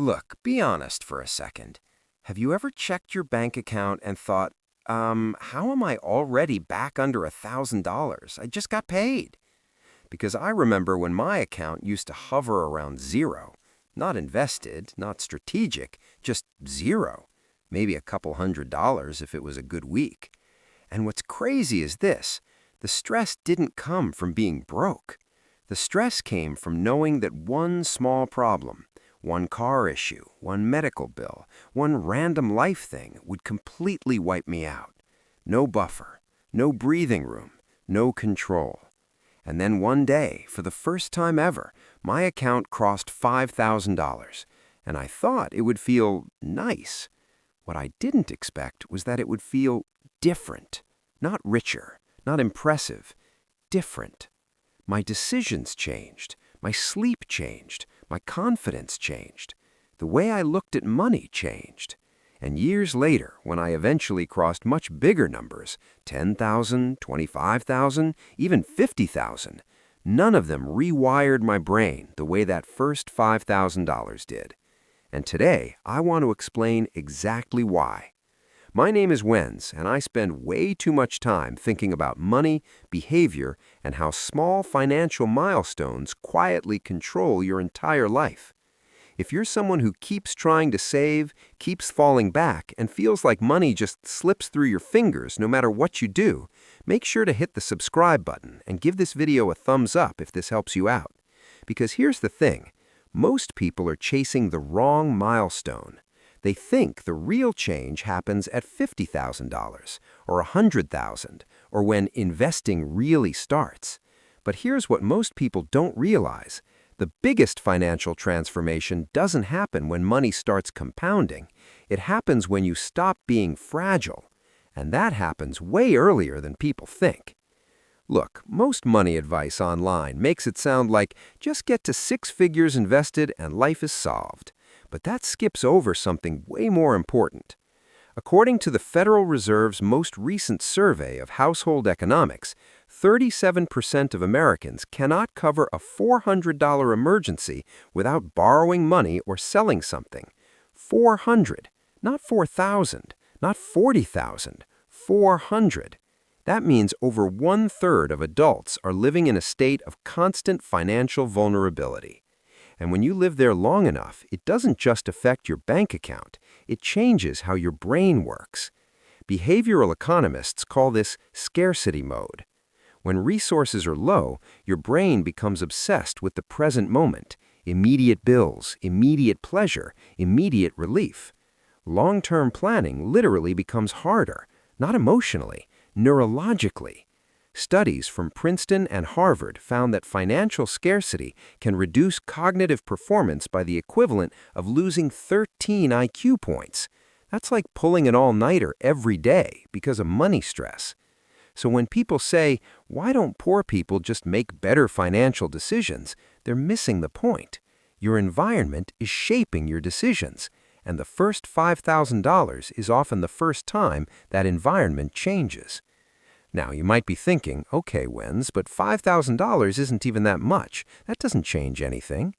Look, be honest for a second. Have you ever checked your bank account and thought, how am I already back under $1,000? I just got paid. Because I remember when my account used to hover around zero. Not invested, not strategic, just zero. Maybe a couple $100 if it was a good week. And what's crazy is this. The stress didn't come from being broke. The stress came from knowing that one small problem, one car issue, one medical bill, one random life thing would completely wipe me out. No buffer, no breathing room, no control. And then one day, for the first time ever, my account crossed $5,000, and I thought it would feel nice. What I didn't expect was that it would feel different, not richer, not impressive, different. My decisions changed, my sleep changed, my confidence changed. The way I looked at money changed. And years later, when I eventually crossed much bigger numbers, 10,000, 25,000, even 50,000, none of them rewired my brain the way that first $5,000 did. And today, I want to explain exactly why. My name is Wenz, and I spend way too much time thinking about money, behavior, and how small financial milestones quietly control your entire life. If you're someone who keeps trying to save, keeps falling back, and feels like money just slips through your fingers no matter what you do, make sure to hit the subscribe button and give this video a thumbs up if this helps you out. Because here's the thing, most people are chasing the wrong milestone. They think the real change happens at $50,000 or $100,000 or when investing really starts. But here's what most people don't realize. The biggest financial transformation doesn't happen when money starts compounding. It happens when you stop being fragile. And that happens way earlier than people think. Look, most money advice online makes it sound like just get to 6 figures invested and life is solved. But that skips over something way more important. According to the Federal Reserve's most recent survey of household economics, 37% of Americans cannot cover a $400 emergency without borrowing money or selling something. 400, not 4,000, not 40,000, 400. That means over 1/3 of adults are living in a state of constant financial vulnerability. And when you live there long enough, it doesn't just affect your bank account, it changes how your brain works. Behavioral economists call this scarcity mode. When resources are low, your brain becomes obsessed with the present moment, immediate bills, immediate pleasure, immediate relief. Long-term planning literally becomes harder, not emotionally, neurologically. Studies from Princeton and Harvard found that financial scarcity can reduce cognitive performance by the equivalent of losing 13 IQ points. That's like pulling an all-nighter every day because of money stress. So when people say, why don't poor people just make better financial decisions, they're missing the point. Your environment is shaping your decisions, and the first $5,000 is often the first time that environment changes. Now, you might be thinking, okay, Wenz, but $5,000 isn't even that much. That doesn't change anything.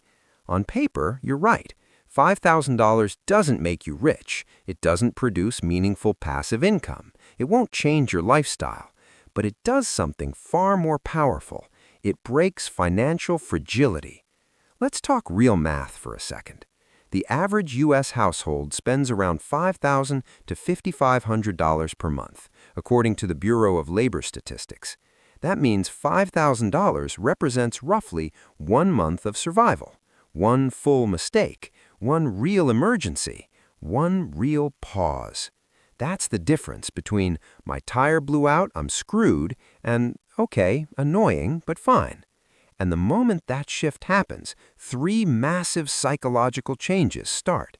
On paper, you're right. $5,000 doesn't make you rich. It doesn't produce meaningful passive income. It won't change your lifestyle. But it does something far more powerful. It breaks financial fragility. Let's talk real math for a second. The average U.S. household spends around $5,000 to $5,500 per month, according to the Bureau of Labor Statistics. That means $5,000 represents roughly 1 month of survival, 1 full mistake, 1 real emergency, 1 real pause. That's the difference between my tire blew out, I'm screwed, and okay, annoying, but fine. And the moment that shift happens, 3 massive psychological changes start.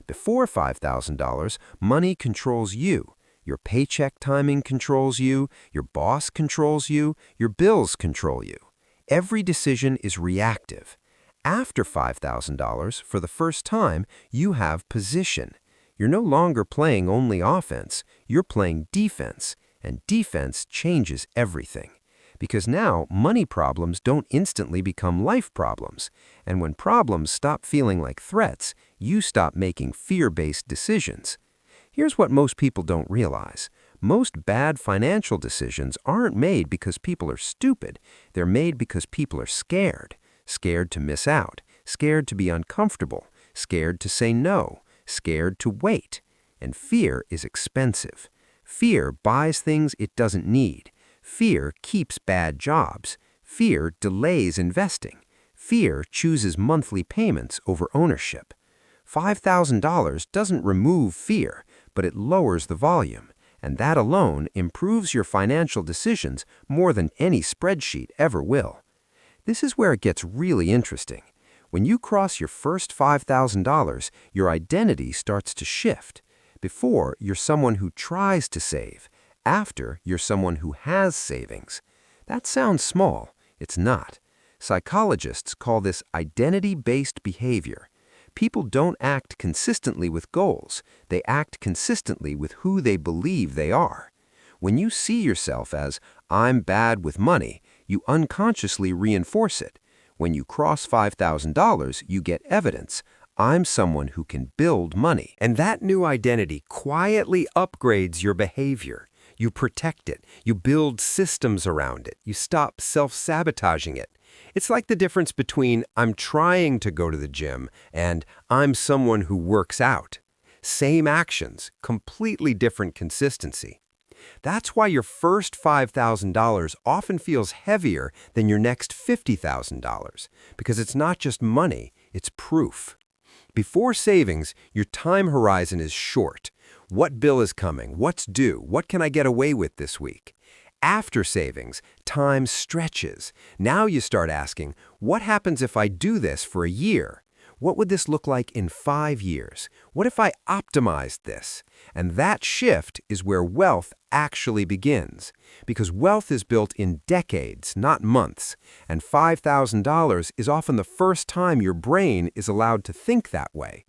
Before $5,000, money controls you. Your paycheck timing controls you. Your boss controls you. Your bills control you. Every decision is reactive. After $5,000, for the first time, you have position. You're no longer playing only offense. You're playing defense. And defense changes everything. Because now, money problems don't instantly become life problems. And when problems stop feeling like threats, You stop making fear-based decisions. Here's what most people don't realize. Most bad financial decisions aren't made because people are stupid. They're made because people are scared. Scared to miss out. Scared to be uncomfortable. Scared to say no. Scared to wait. And fear is expensive. Fear buys things it doesn't need. Fear keeps bad jobs. Fear delays investing. Fear chooses monthly payments over ownership. $5,000 doesn't remove fear, but it lowers the volume, and that alone improves your financial decisions more than any spreadsheet ever will. This is where it gets really interesting. When you cross your first $5,000, your identity starts to shift. Before, you're someone who tries to save. After, you're someone who has savings. That sounds small. It's not. Psychologists call this identity-based behavior. People don't act consistently with goals. They act consistently with who they believe they are. When you see yourself as, "I'm bad with money," you unconsciously reinforce it. When you cross $5,000, you get evidence. I'm someone who can build money. And that new identity quietly upgrades your behavior. You protect it. You build systems around it. You stop self-sabotaging it. It's like the difference between "I'm trying to go to the gym" and "I'm someone who works out." Same actions, completely different consistency. That's why your first $5,000 often feels heavier than your next $50,000, because it's not just money, it's proof. Before savings, your time horizon is short. What bill is coming? What's due? What can I get away with this week? After savings, time stretches. Now you start asking, what happens if I do this for a year? What would this look like in 5 years? What if I optimized this? And that shift is where wealth actually begins. Because wealth is built in decades, not months. And $5,000 is often the first time your brain is allowed to think that way.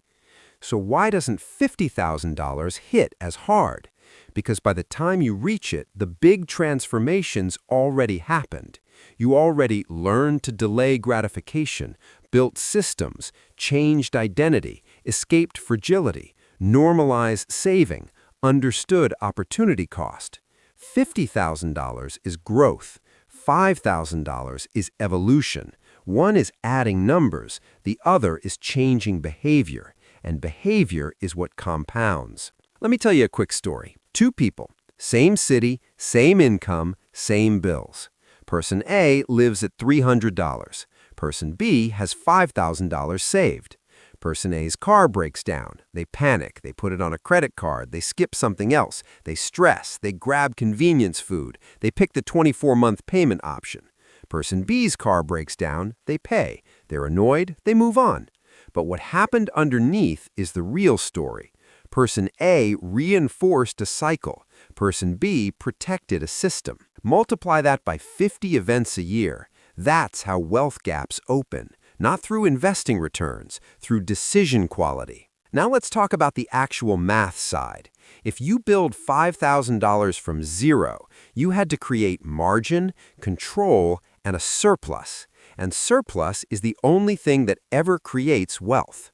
So why doesn't $50,000 hit as hard? Because by the time you reach it, the big transformation's already happened. You already learned to delay gratification, built systems, changed identity, escaped fragility, normalized saving, understood opportunity cost. $50,000 is growth. $5,000 is evolution. One is adding numbers, the other is changing behavior, and behavior is what compounds. Let me tell you a quick story. 2 people, same city, same income, same bills. Person A lives at $300. Person B has $5,000 saved. Person A's car breaks down. They panic. They put it on a credit card. They skip something else. They stress. They grab convenience food. They pick the 24-month payment option. Person B's car breaks down. They pay. They're annoyed. They move on. But what happened underneath is the real story. Person A reinforced a cycle. Person B protected a system. Multiply that by 50 events a year. That's how wealth gaps open. Not through investing returns, through decision quality. Now let's talk about the actual math side. If you build $5,000 from zero, you had to create margin, control, and a surplus. And surplus is the only thing that ever creates wealth.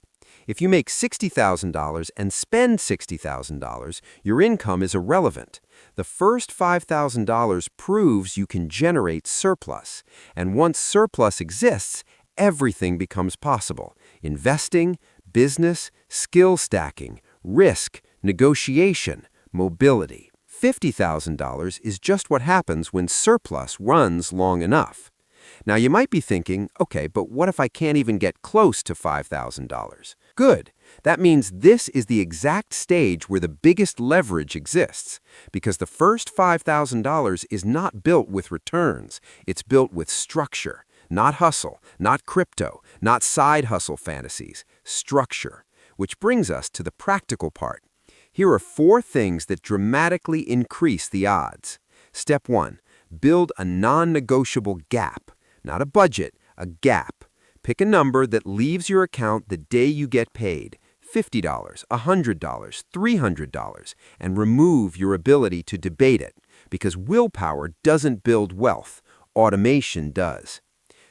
If you make $60,000 and spend $60,000, your income is irrelevant. The first $5,000 proves you can generate surplus. And once surplus exists, everything becomes possible. Investing, business, skill stacking, risk, negotiation, mobility. $50,000 is just what happens when surplus runs long enough. Now you might be thinking, okay, but what if I can't even get close to $5,000? Good. That means this is the exact stage where the biggest leverage exists, because the first $5,000 is not built with returns. It's built with structure. Not hustle, not crypto, not side hustle fantasies, structure. Which brings us to the practical part. Here are 4 things that dramatically increase the odds. Step 1, build a non-negotiable gap. Not a budget, a gap. Pick a number that leaves your account the day you get paid. $50, $100, $300, and remove your ability to debate it. Because willpower doesn't build wealth. Automation does.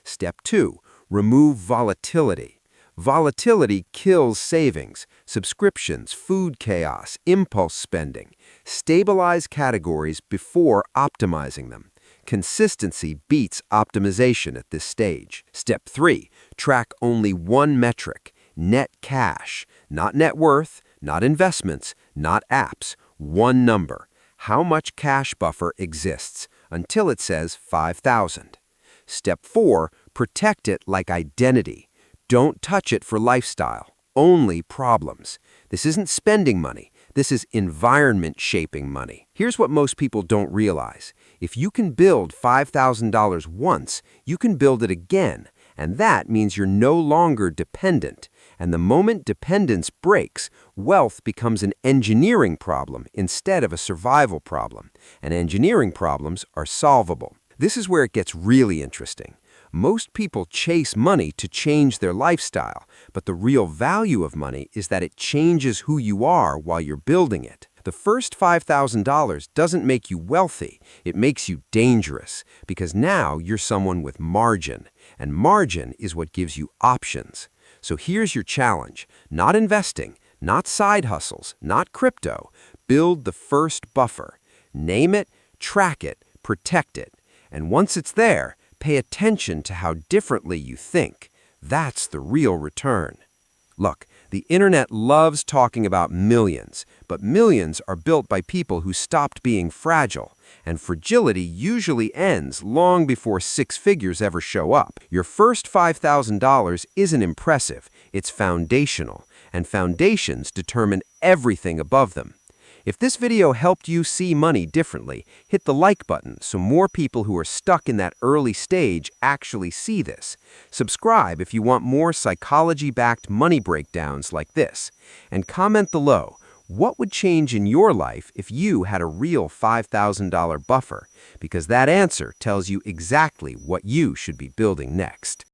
Step 2, remove volatility. Volatility kills savings, subscriptions, food chaos, impulse spending. Stabilize categories before optimizing them. Consistency beats optimization at this stage. Step 3. Track only one metric, net cash. Not net worth, not investments, not apps. One number. How much cash buffer exists until it says 5,000. Step 4. Protect it like identity. Don't touch it for lifestyle. Only problems. This isn't spending money. This is environment shaping money. Here's what most people don't realize. If you can build $5,000 once, you can build it again. And that means you're no longer dependent. And the moment dependence breaks, wealth becomes an engineering problem instead of a survival problem. And engineering problems are solvable. This is where it gets really interesting. Most people chase money to change their lifestyle, but the real value of money is that it changes who you are while you're building it. The first $5,000 doesn't make you wealthy, it makes you dangerous, because now you're someone with margin, and margin is what gives you options. So here's your challenge: not investing, not side hustles, not crypto. Build the first buffer. Name it, track it, protect it. And once it's there, pay attention to how differently you think. That's the real return. Look, the internet loves talking about millions, but millions are built by people who stopped being fragile, and fragility usually ends long before six figures ever show up. Your first $5,000 isn't impressive, it's foundational, and foundations determine everything above them. If this video helped you see money differently, hit the like button so more people who are stuck in that early stage actually see this. Subscribe if you want more psychology-backed money breakdowns like this. And comment below, what would change in your life if you had a real $5,000 buffer? Because that answer tells you exactly what you should be building next.